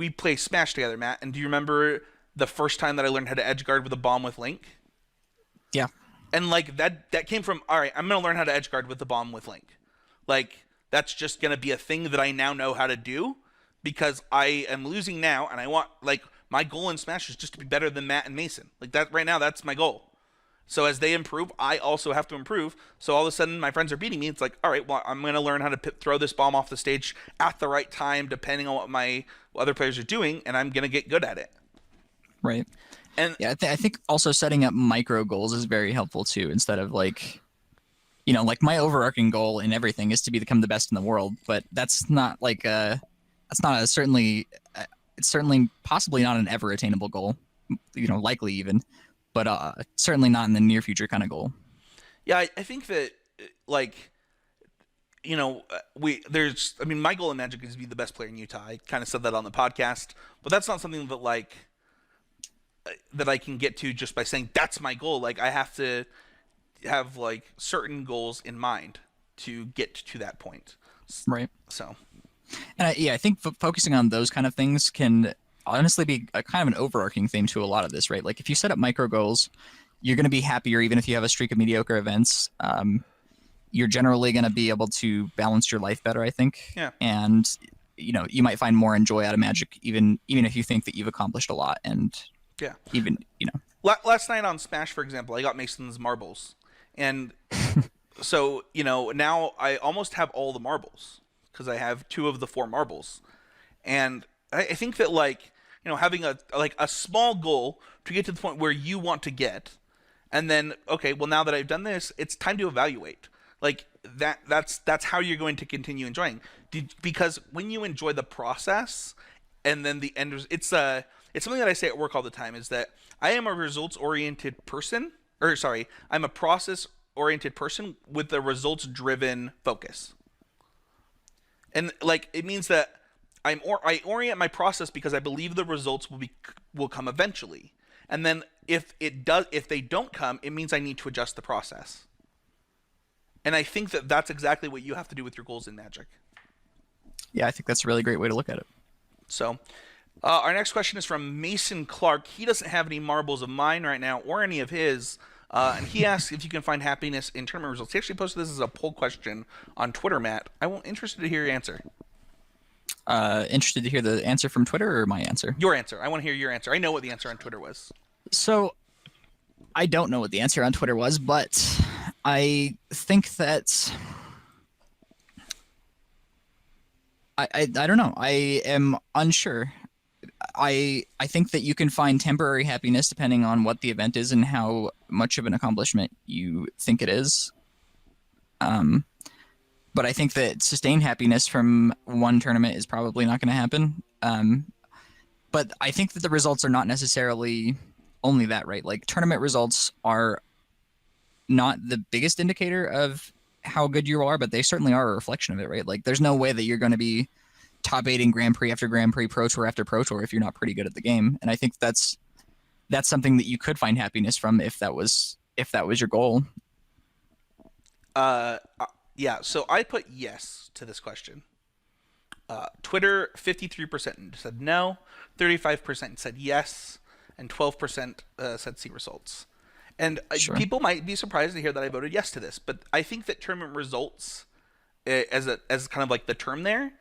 play Smash together, Matt, and do you remember the first time that I learned how to edge guard with a bomb with Link? Yeah. And like that came from, all right, I'm going to learn how to edge guard with the bomb with Link. Like, That's just going to be a thing that I now know how to do because I am losing now, and I want like my goal in Smash is just to be better than Matt and Mason. Like that right now, that's my goal. So as they improve, I also have to improve. So all of a sudden, my friends are beating me. It's like, all right, well, I'm going to learn how to throw this bomb off the stage at the right time, depending on what my other players are doing, and I'm going to get good at it. Right. And Yeah, I think also setting up micro goals is very helpful too. Instead of like, you know, like my overarching goal in everything is to become the best in the world, but that's not like that's not a certainly it's certainly possibly not an ever attainable goal, you know, likely even, but certainly not in the near future kind of goal. yeah, I think that like I mean, my goal in Magic is to be the best player in Utah. I kind of said that on the podcast, but that's not something that that I can get to just by saying that's my goal. Like I have to have like certain goals in mind to get to that point. Right. So, And I think focusing on those kind of things can honestly be a kind of an overarching theme to a lot of this, right? Like if you set up micro goals, you're going to be happier even if you have a streak of mediocre events. You're generally going to be able to balance your life better, I think. yeah. And you know, you might find more enjoy out of Magic, even if you think that you've accomplished a lot, and Yeah. even you know. Last night on Smash, for example, I got Mason's marbles, and so now I almost have all the marbles because I have 2 of the 4 marbles, and I think that having a small goal to get to the point where you want to get, and then okay, well now that I've done this, it's time to evaluate. Like that's how you're going to continue enjoying, because when you enjoy the process, and then the end, it's something that I say at work all the time is that I am a results oriented person, or sorry, I'm a process oriented person with a results driven focus. And like it means that I orient my process because I believe the results will come eventually. And then if they don't come, it means I need to adjust the process. And I think that that's exactly what you have to do with your goals in Magic. Yeah, I think that's a really great way to look at it. So, our next question is from Mason Clark. He doesn't have any marbles of mine right now or any of his. And he asks if you can find happiness in tournament results. He actually posted this as a poll question on Twitter, Matt. I'm interested to hear your answer. Interested to hear the answer from Twitter or my answer? Your answer. I want to hear your answer. I know what the answer on Twitter was. So, I don't know what the answer on Twitter was, but I think that I don't know. I am unsure. I think that you can find temporary happiness depending on what the event is and how much of an accomplishment you think it is. But I think that sustained happiness from one tournament is probably not going to happen. But I think that the results are not necessarily only that, right? Like tournament results are not the biggest indicator of how good you are, but they certainly are a reflection of it, right? Like there's no way that you're going to be top 8 in Grand Prix after Grand Prix, Pro Tour after Pro Tour if you're not pretty good at the game. And I think that's something that you could find happiness from if that was your goal. Yeah, so I put yes to this question. Twitter, 53% said no, 35% said yes, and 12% said see results. And Sure. People might be surprised to hear that I voted yes to this, but I think that tournament results, as kind of like the term there,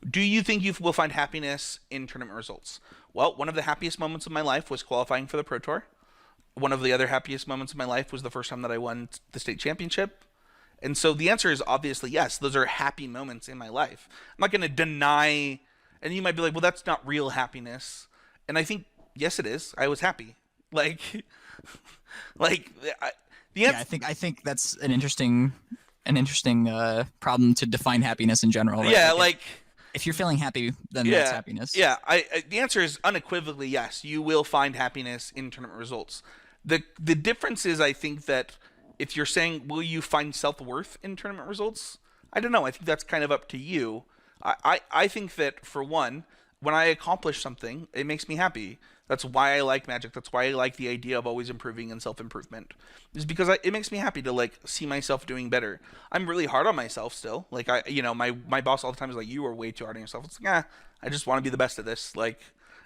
do you think you will find happiness in tournament results? Well, one of the happiest moments of my life was qualifying for the Pro Tour. One of the other happiest moments of my life was the first time that I won the state championship. And so the answer is obviously yes. Those are happy moments in my life. I'm not going to deny, and you might be like, well, that's not real happiness. And I think, yes, it is. I was happy. Like, I think that's an interesting problem to define happiness in general. Right? Yeah, if you're feeling happy, then that's happiness. Yeah, the answer is unequivocally yes. You will find happiness in tournament results. The difference is, I think that if you're saying, will you find self-worth in tournament results? I don't know. I think that's kind of up to you. I think that, for one, when I accomplish something, it makes me happy. That's why I like Magic. That's why I like the idea of always improving and self-improvement. Is because it makes me happy to see myself doing better. I'm really hard on myself still. Like my boss all the time is like, you are way too hard on yourself. It's like, I just want to be the best at this. Like,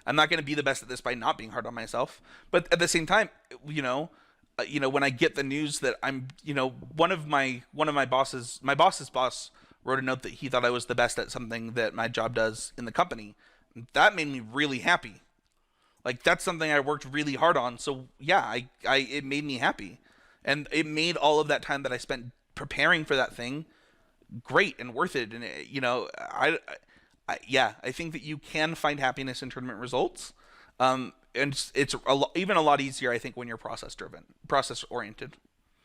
I'm not going to be the best at this by not being hard on myself. But at the same time, when I get the news that I'm, one of my bosses, my boss's boss, wrote a note that he thought I was the best at something that my job does in the company. That made me really happy. Like that's something I worked really hard on. So yeah, I it made me happy, and it made all of that time that I spent preparing for that thing great and worth it. And yeah, I think that you can find happiness in tournament results. And it's even a lot easier, I think, when you're process driven, process oriented.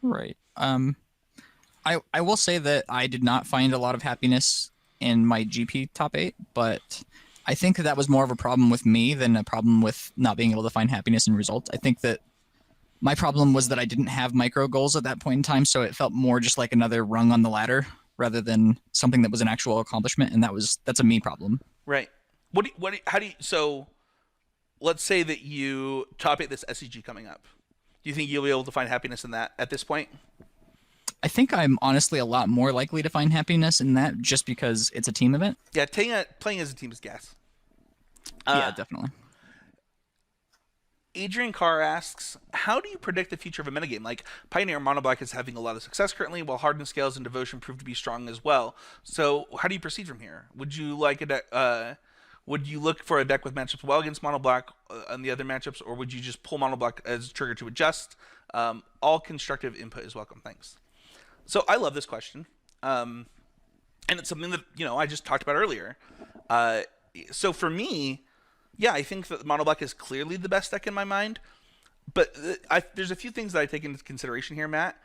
Right. I will say that I did not find a lot of happiness in my GP top eight, but I think that was more of a problem with me than a problem with not being able to find happiness in results. I think that my problem was that I didn't have micro goals at that point in time, so it felt more just like another rung on the ladder rather than something that was an actual accomplishment, and that's a me problem. Right. How do you, so let's say that you top eight this SCG coming up. Do you think you'll be able to find happiness in that at this point? I think I'm honestly a lot more likely to find happiness in that just because it's a team event. Yeah, playing as a team is gas. Yeah, definitely. Adrian Carr asks, how do you predict the future of a metagame? Like, Pioneer Mono Black is having a lot of success currently, while Hardened Scales and Devotion prove to be strong as well. So, how do you proceed from here? Would you like a deck? Would you look for a deck with matchups well against Mono Black on the other matchups, or would you just pull Mono Black as a trigger to adjust? All constructive input is welcome. Thanks. So, I love this question, and it's something that I just talked about earlier. So for me, yeah, I think that Mono Black is clearly the best deck in my mind. But there's a few things that I take into consideration here, Matt.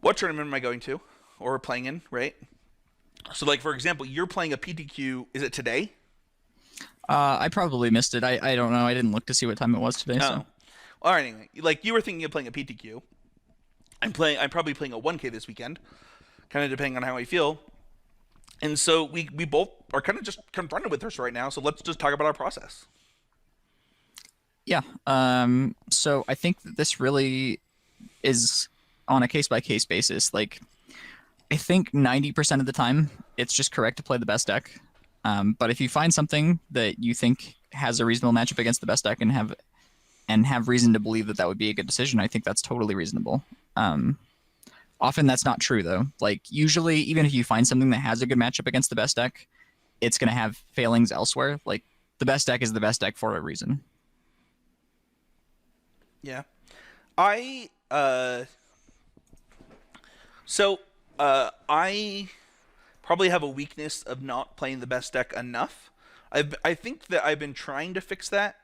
What tournament am I going to or playing in, right? So, like, for example, you're playing a PTQ. Is it today? I probably missed it. I don't know. I didn't look to see what time it was today. Oh. So. All right, anyway. Like, you were thinking of playing a PTQ. I'm probably playing a 1K this weekend, kind of depending on how I feel. And so we both are kind of just confronted with this right now. So let's just talk about our process. Yeah. So I think that this really is on a case-by-case basis. Like, I think 90% of the time, it's just correct to play the best deck. But if you find something that you think has a reasonable matchup against the best deck and have reason to believe that that would be a good decision, I think that's totally reasonable. Often that's not true, though. Like, usually, even if you find something that has a good matchup against the best deck, it's going to have failings elsewhere. Like, the best deck is the best deck for a reason. Yeah. I probably have a weakness of not playing the best deck enough. I think that I've been trying to fix that.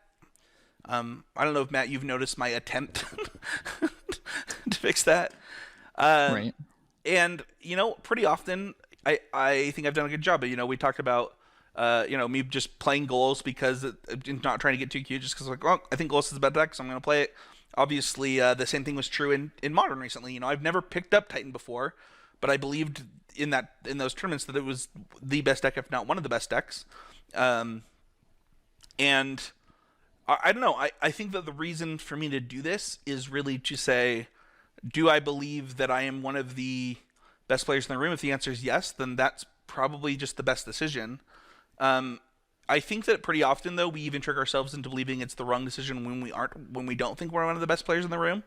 I don't know if, Matt, you've noticed my attempt to fix that. Right. And, pretty often, I think I've done a good job. But, we talked about, me just playing Golos because not trying to get too cute, just because, like, well, I think Golos is the better deck, so I'm going to play it. Obviously, the same thing was true in Modern recently. I've never picked up Titan before, but I believed in those tournaments that it was the best deck, if not one of the best decks. And I don't know. I think that the reason for me to do this is really to say, do I believe that I am one of the best players in the room? If the answer is yes, then that's probably just the best decision. I think that pretty often, though, we even trick ourselves into believing it's the wrong decision when we don't think we're one of the best players in the room.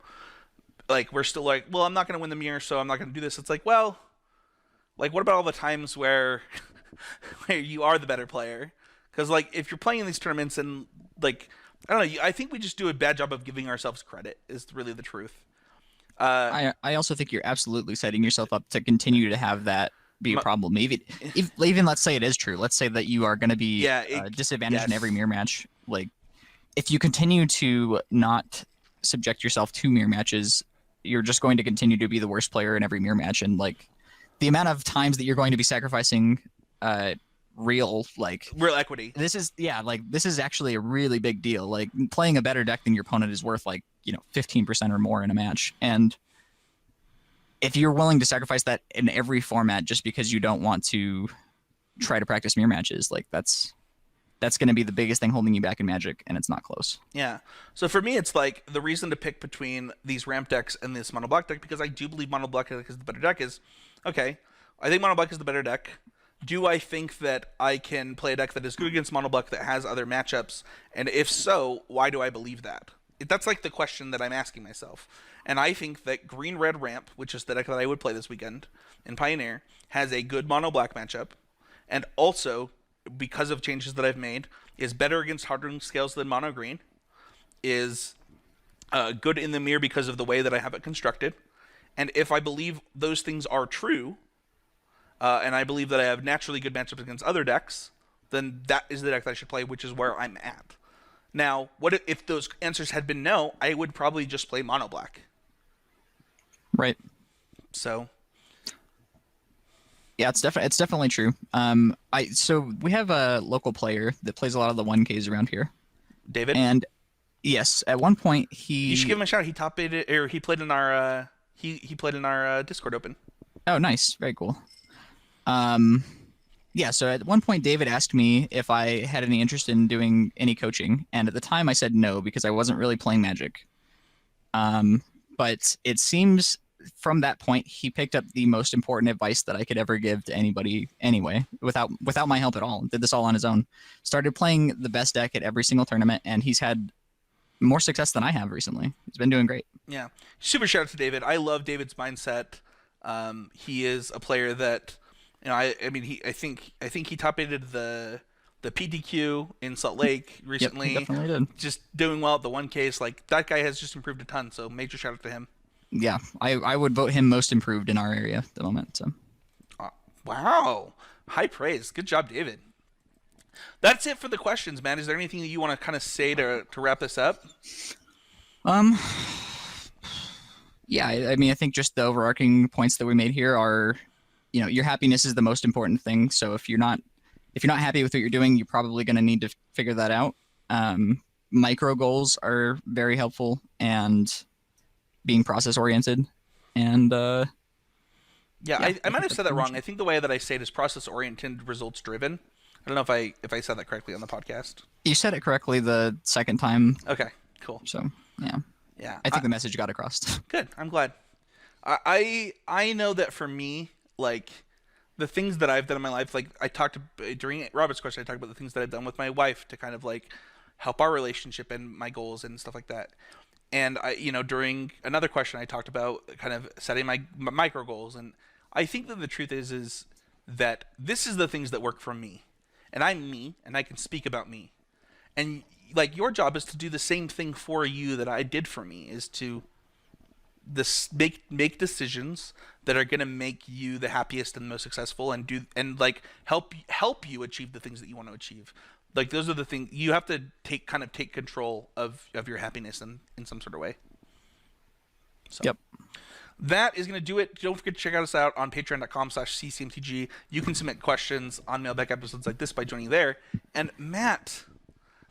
Like, we're still like, well, I'm not going to win the mirror, so I'm not going to do this. It's like, well, like, what about all the times where where you are the better player? Because, like, if you're playing in these tournaments and, like, I don't know, I think we just do a bad job of giving ourselves credit is really the truth. I also think you're absolutely setting yourself up to continue to have that be a problem. Even let's say it is true. Let's say that you are going to be disadvantaged in every mirror match. Like, if you continue to not subject yourself to mirror matches, you're just going to continue to be the worst player in every mirror match. And, like, the amount of times that you're going to be sacrificing real equity. This is actually a really big deal. Like, playing a better deck than your opponent is worth 15% or more in a match. And if you're willing to sacrifice that in every format just because you don't want to try to practice mirror matches, like, that's going to be the biggest thing holding you back in Magic, and it's not close. Yeah. So for me, it's like the reason to pick between these ramp decks and this Mono Black deck, because I do believe Mono Black is the better deck, is, okay, I think Mono Black is the better deck. Do I think that I can play a deck that is good against Mono Black that has other matchups? And if so, why do I believe that? That's like the question that I'm asking myself. And I think that green red ramp, which is the deck that I would play this weekend in Pioneer, has a good mono black matchup, and also because of changes that I've made, is better against hardening scales than mono green. Is good in the mirror because of the way that I have it constructed. And if I believe those things are true, and I believe that I have naturally good matchups against other decks, then that is the deck that I should play, which is where I'm at. Now, what if those answers had been no? I would probably just play mono black. Right. So, Yeah, it's definitely true. So we have a local player that plays a lot of the 1Ks around here, David, and yes, at one point you should give he. him a shout. He top aided, or he played in our he played in our Discord Open. Oh, nice, very cool. Um, yeah. So at one point, David asked me if I had any interest in doing any coaching, and at the time I said no because I wasn't really playing Magic. But it seems from that point he picked up the most important advice that I could ever give to anybody anyway, without my help at all. Did this all on his own. Started playing the best deck at every single tournament, and he's had more success than I have recently. He's been doing great. Yeah, super shout out to David. I love David's mindset. He is a player that, I mean, I think he top aided the PTQ in Salt Lake recently. Yep, he definitely did. Just doing well at the 1Ks. Like, that guy has just improved a ton. So major shout out to him. Yeah, I would vote him most improved in our area at the moment. So. Wow, high praise. Good job, David. That's it for the questions, man. Is there anything that you want to kind of say to wrap this up? Um, yeah, I mean, I think just the overarching points that we made here are, your happiness is the most important thing. So if you're not happy with what you're doing, you're probably going to need to figure that out. Micro goals are very helpful, and being process oriented, and I might have said that wrong. I think the way that I say it is process oriented, results driven. I don't know if I said that correctly on the podcast. You said it correctly the second time. Okay, cool. So yeah, Yeah, I think the message got across. good. I'm glad. I know that for me, like, the things that I've done in my life, like I talked during Robert's question, I talked about the things that I've done with my wife to kind of like help our relationship and my goals and stuff like that. And during another question, I talked about kind of setting my micro goals, and I think that the truth is that this is the things that work for me, and I'm me, and I can speak about me, and like your job is to do the same thing for you that I did for me, is to make decisions that are going to make you the happiest and most successful, and like help you achieve the things that you want to achieve. Like, those are the things you have to take control of your happiness in some sort of way. So. Yep. That is going to do it. Don't forget to check us out on patreon.com/ccmtg. You can submit questions on mailbag episodes like this by joining there. And Matt,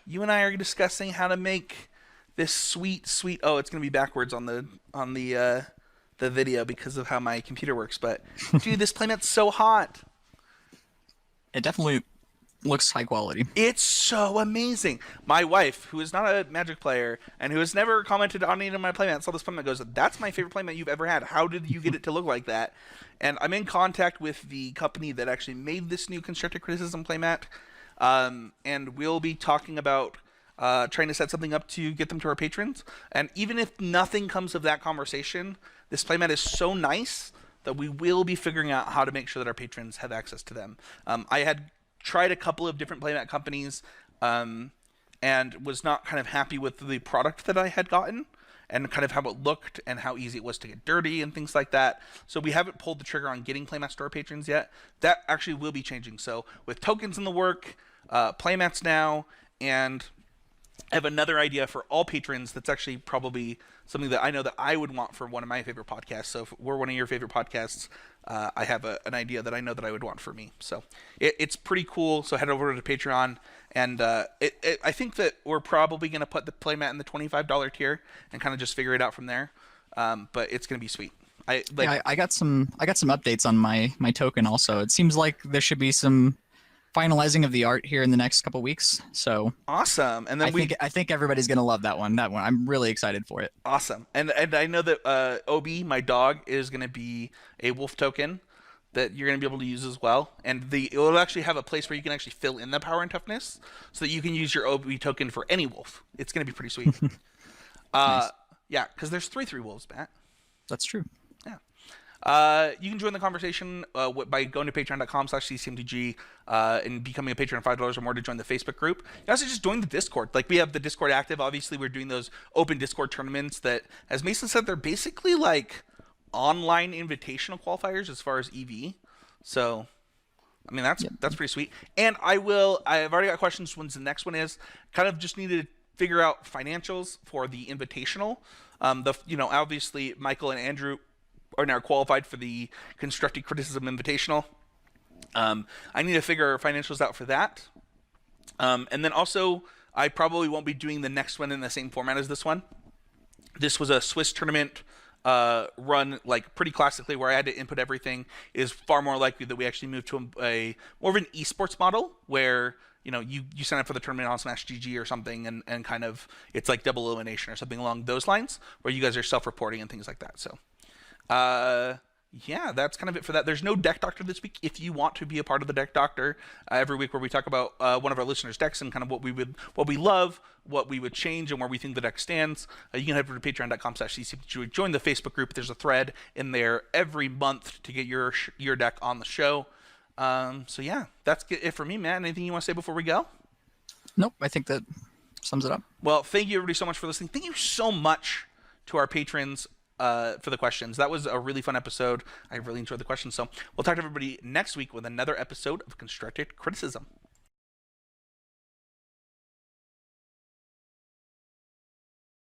you and I are discussing how to make this sweet. Oh, it's going to be backwards on the video because of how my computer works. But dude, this playmat's so hot. It definitely looks high quality. It's so amazing. My wife, who is not a Magic player and who has never commented on any of my playmats, saw this playmat, goes, "That's my favorite playmat you've ever had. How did you get it to look like that?" And I'm in contact with the company that actually made this new constructive criticism playmat, and we'll be talking about trying to set something up to get them to our patrons. And even if nothing comes of that conversation, this playmat is so nice that we will be figuring out how to make sure that our patrons have access to them. I had tried a couple of different playmat companies, and was not kind of happy with the product that I had gotten, and kind of how it looked and how easy it was to get dirty and things like that. So we haven't pulled the trigger on getting playmats to our patrons yet. That actually will be changing. So with tokens in the work, playmats now, and I have another idea for all patrons that's actually probably something that I know that I would want for one of my favorite podcasts. So if we're one of your favorite podcasts, I have an idea that I know that I would want for me. So it's pretty cool. So head over to Patreon, and I think that we're probably going to put the playmat in the $25 tier and kind of just figure it out from there. But it's going to be sweet. I got some updates on my token also. It seems like there should be some finalizing of the art here in the next couple weeks. So awesome. And then I think everybody's gonna love that one. I'm really excited for it. Awesome. And I know that Obi, my dog, is gonna be a wolf token that you're gonna be able to use as well. And it will actually have a place where you can actually fill in the power and toughness, so that you can use your Obi token for any wolf. It's gonna be pretty sweet. Nice. Yeah, because there's three wolves, Matt. That's true. Yeah. You can join the conversation by going to patreon.com/ccmdg and becoming a patron of $5 or more to join the Facebook group. You also just join the Discord. Like, we have the Discord active. Obviously, we're doing those open Discord tournaments that, as Mason said, they're basically like online invitational qualifiers as far as EV. So, I mean, that's pretty sweet. And I've already got questions. When's the next one is? Kind of just needed to figure out financials for the invitational. Obviously Michael and Andrew are now qualified for the Constructive Criticism Invitational. I need to figure financials out for that. And then also, I probably won't be doing the next one in the same format as this one. This was a Swiss tournament run like pretty classically, where I had to input everything. It is far more likely that we actually move to a more of an esports model where you sign up for the tournament on Smash GG or something, and kind of it's like double elimination or something along those lines, where you guys are self-reporting and things like that. So yeah, that's kind of it for that. There's no deck doctor this week. If you want to be a part of the deck doctor every week, where we talk about one of our listeners' decks and kind of what we love, what we would change, and where we think the deck stands, you can head over to patreon.com/ccmdg. Join the Facebook group. There's a thread in there every month to get your deck on the show. So yeah, that's it for me, Matt. Anything you want to say before we go? Nope, I think that sums it up. Well, thank you everybody so much for listening. Thank you so much to our patrons for the questions. That was a really fun episode. I really enjoyed the questions. So we'll talk to everybody next week with another episode of Constructed Criticism.